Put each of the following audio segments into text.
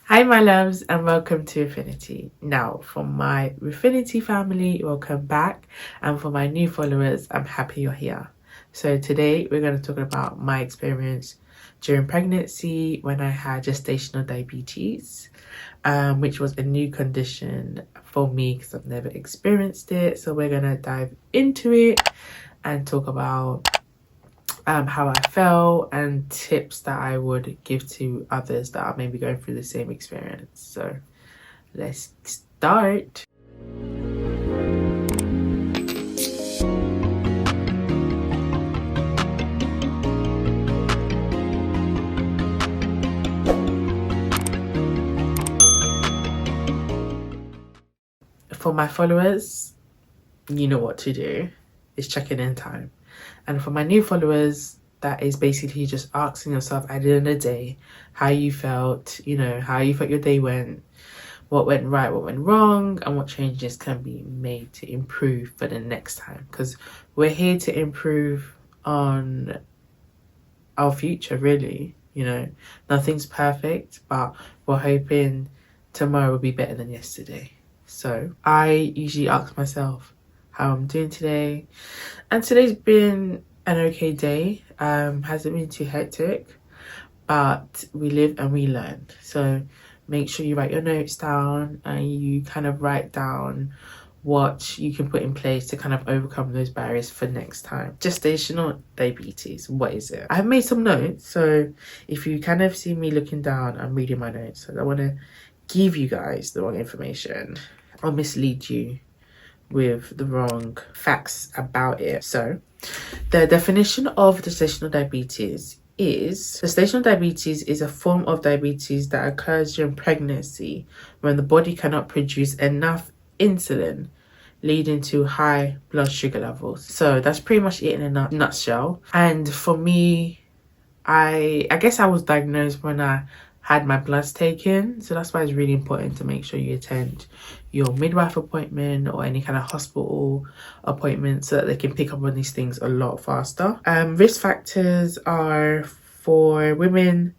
Hi my loves and welcome to Refiinity. Now for my Refiinity family, welcome back, and for my new followers, I'm happy you're here. So today we're going to talk about my experience during pregnancy when I had gestational diabetes, which was a new condition for me because I've never experienced it. So we're going to dive into it and talk about how I felt and tips that I would give to others that are maybe going through the same experience. So let's start. For my followers, you know what to do. It's checking in time. And for my new followers, that is basically just asking yourself at the end of the day how you felt, how you felt your day went, what went right, what went wrong, and what changes can be made to improve for the next time. Because we're here to improve on our future, really. Nothing's perfect, but we're hoping tomorrow will be better than yesterday. So I usually ask myself how I'm doing today, and today's been an okay day. Hasn't been too hectic, but we live and we learn. So make sure you write your notes down and you kind of write down what you can put in place to kind of overcome those barriers for next time. Gestational diabetes, what is it? I've made some notes, so if you kind of see me looking down, I'm reading my notes. So I don't want to give you guys the wrong information or mislead you with the wrong facts about it. So the definition of gestational diabetes is gestational diabetes is a form of diabetes that occurs during pregnancy when the body cannot produce enough insulin, leading to high blood sugar levels. So that's pretty much it in a nutshell. And for me, I guess I was diagnosed when I had my bloods taken, so that's why it's really important to make sure you attend your midwife appointment or any kind of hospital appointment so that they can pick up on these things a lot faster. Risk factors are for women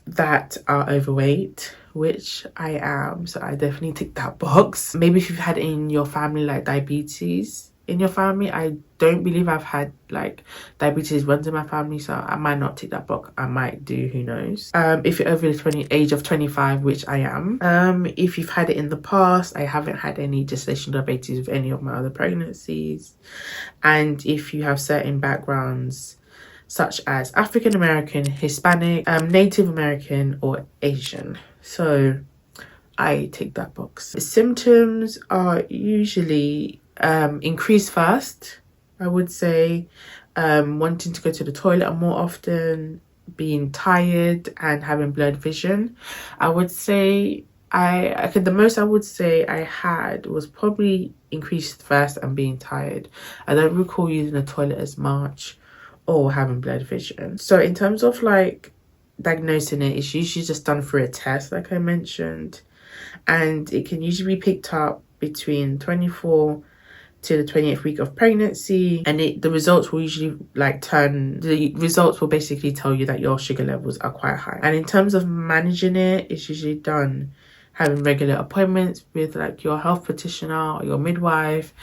that are overweight, which I am, so I definitely tick that box. Maybe if you've had in your family like diabetes in your family. I don't believe I've had like diabetes runs in my family, so I might not tick that box. I might do, who knows. If you're over the age of 25, which I am, if you've had it in the past, I haven't had any gestational diabetes with any of my other pregnancies. And if you have certain backgrounds such as African American, Hispanic, Native American, or Asian. So I tick that box. The symptoms are usually increased first, I would say, wanting to go to the toilet more often, being tired, and having blurred vision. I would say the most I would say I had was probably increased first and being tired. I don't recall using the toilet as much or having blurred vision. So in terms of like diagnosing it, it's usually just done through a test, like I mentioned, and it can usually be picked up between 24 to the 28th week of pregnancy, and the results will usually will basically tell you that your sugar levels are quite high. And in terms of managing it, it's usually done having regular appointments with like your health practitioner or your midwife,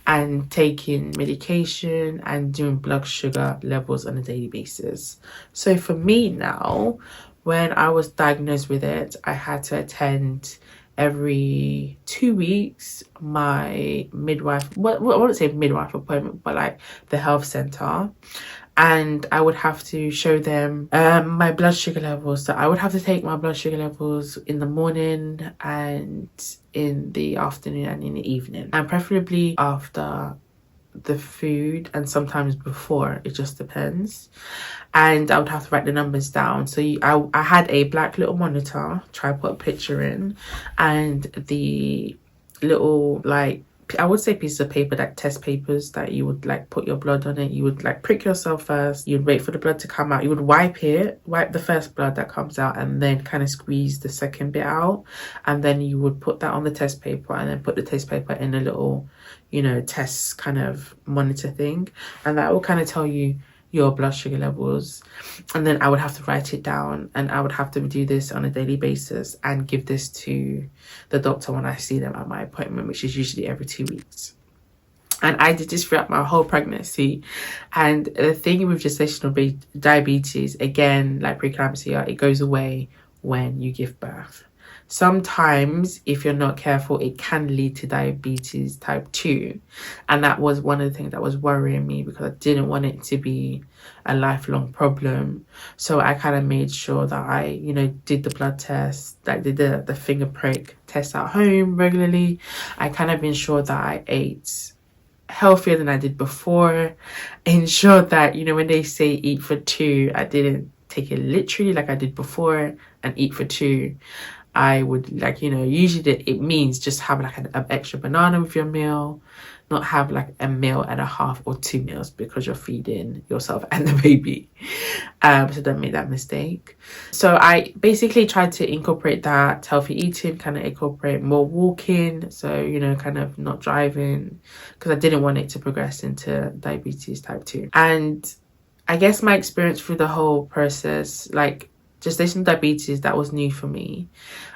and taking medication and doing blood sugar levels on a daily basis. So for me now, when I was diagnosed with it, I had to attend every 2 weeks my midwife, I wouldn't say midwife appointment, but like the health center, and I would have to show them my blood sugar levels. So I would have to take my blood sugar levels in the morning and in the afternoon and in the evening, and preferably after the food and sometimes before, it just depends. And I would have to write the numbers down. So I had a black little monitor, try to put a picture in, and the little, like, I would say pieces of paper, like test papers, that you would like put your blood on it. You would like prick yourself first, you'd wait for the blood to come out, you would wipe the first blood that comes out, and then kind of squeeze the second bit out, and then you would put that on the test paper, and then put the test paper in a little test kind of monitor thing, and that will kind of tell you your blood sugar levels, and then I would have to write it down, and I would have to do this on a daily basis and give this to the doctor when I see them at my appointment, which is usually every 2 weeks. And I did this throughout my whole pregnancy. And the thing with gestational diabetes, again, like preeclampsia, it goes away when you give birth. Sometimes, if you're not careful, it can lead to diabetes type 2. And that was one of the things that was worrying me, because I didn't want it to be a lifelong problem. So I kind of made sure that I, you know, did the blood test, like did the finger prick test at home regularly. I kind of ensured that I ate healthier than I did before. Ensured that, you know, when they say eat for two, I didn't take it literally like I did before and eat for two. I would, like, you know, usually it means just have like an extra banana with your meal, not have like a meal and a half or 2 meals, because you're feeding yourself and the baby. So don't make that mistake. So I basically tried to incorporate that healthy eating, kind of incorporate more walking, so, you know, kind of not driving, because I didn't want it to progress into diabetes type 2. And I guess my experience through the whole process, like gestational diabetes, that was new for me.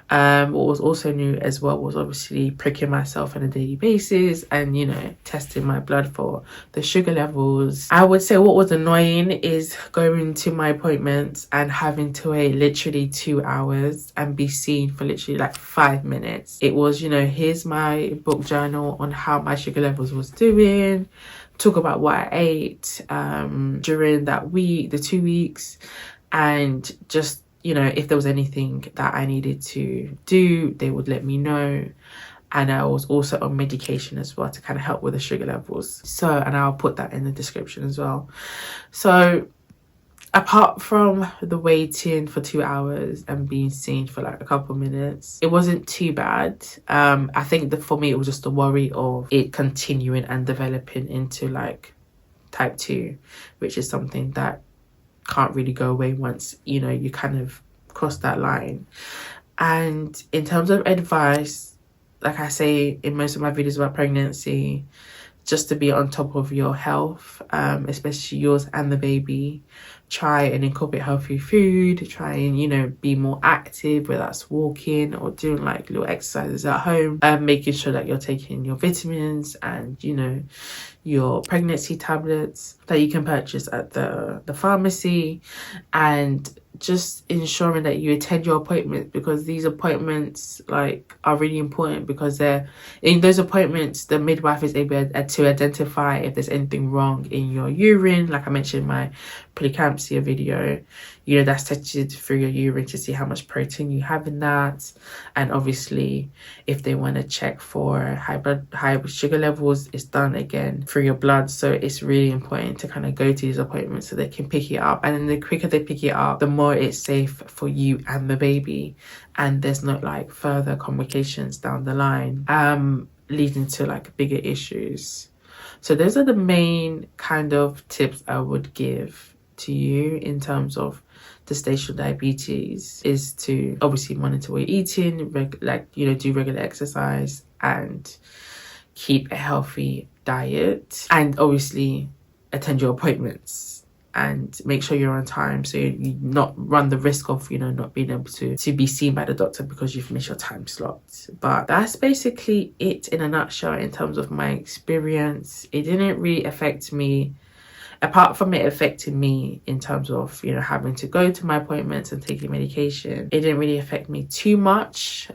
What was also new as well was obviously pricking myself on a daily basis and, you know, testing my blood for the sugar levels. I would say what was annoying is going to my appointments and having to wait literally 2 hours and be seen for literally like 5 minutes. It was, you know, here's my book journal on how my sugar levels was doing, talk about what I ate during that week, the 2 weeks, and just, you know, if there was anything that I needed to do, they would let me know. And I was also on medication as well to kind of help with the sugar levels. So, and I'll put that in the description as well. So apart from the waiting for 2 hours and being seen for like a couple minutes, it wasn't too bad. I think that for me, it was just the worry of it continuing and developing into like type 2, which is something that can't really go away once, you know, you kind of cross that line. And in terms of advice, like I say in most of my videos about pregnancy, just to be on top of your health, especially yours and the baby. Try and incorporate healthy food, try and, you know, be more active, whether that's walking or doing like little exercises at home, making sure that you're taking your vitamins and, you know, your pregnancy tablets that you can purchase at the pharmacy, and just ensuring that you attend your appointments, because these appointments like are really important, because they're in those appointments the midwife is able to identify if there's anything wrong in your urine. Like I mentioned in my preeclampsia video, you know, that's tested through your urine to see how much protein you have in that. And obviously if they want to check for high sugar levels, it's done again through your blood. So it's really important to kind of go to these appointments so they can pick it up, and then the quicker they pick it up, the more it's safe for you and the baby, and there's not like further complications down the line leading to like bigger issues. So those are the main kind of tips I would give to you in terms of gestational diabetes, is to obviously monitor what you're eating, like, you know, do regular exercise and keep a healthy diet, and obviously attend your appointments and make sure you're on time, so you not run the risk of, you know, not being able to be seen by the doctor because you've missed your time slot. But that's basically it in a nutshell in terms of my experience. It didn't really affect me, apart from it affecting me in terms of, you know, having to go to my appointments and taking medication. It didn't really affect me too much.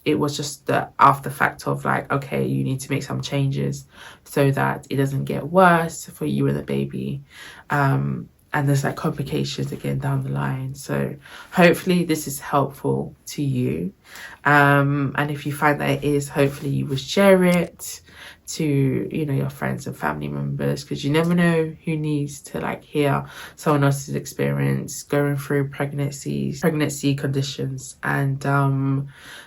It was just the after fact of like, okay, you need to make some changes so that it doesn't get worse for you and the baby. And there's like complications again down the line. So hopefully this is helpful to you. And if you find that it is, hopefully you will share it to, you know, your friends and family members, because you never know who needs to like hear someone else's experience going through pregnancy conditions. And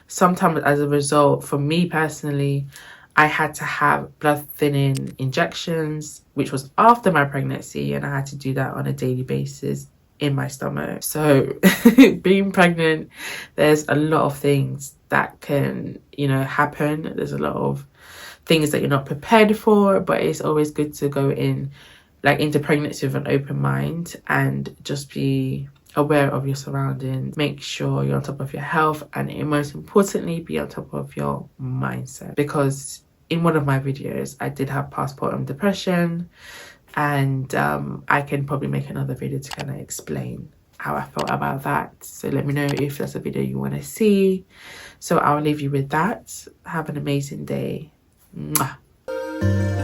sometimes as a result, for me personally, I had to have blood thinning injections, which was after my pregnancy, and I had to do that on a daily basis in my stomach. So being pregnant, there's a lot of things that can, you know, happen. There's a lot of things that you're not prepared for, but it's always good to go in like into pregnancy with an open mind, and just be aware of your surroundings. Make sure you're on top of your health, and most importantly, be on top of your mindset. Because in one of my videos, I did have postpartum depression, and I can probably make another video to kind of explain how I felt about that. So let me know if that's a video you want to see. So I'll leave you with that. Have an amazing day. Mwah.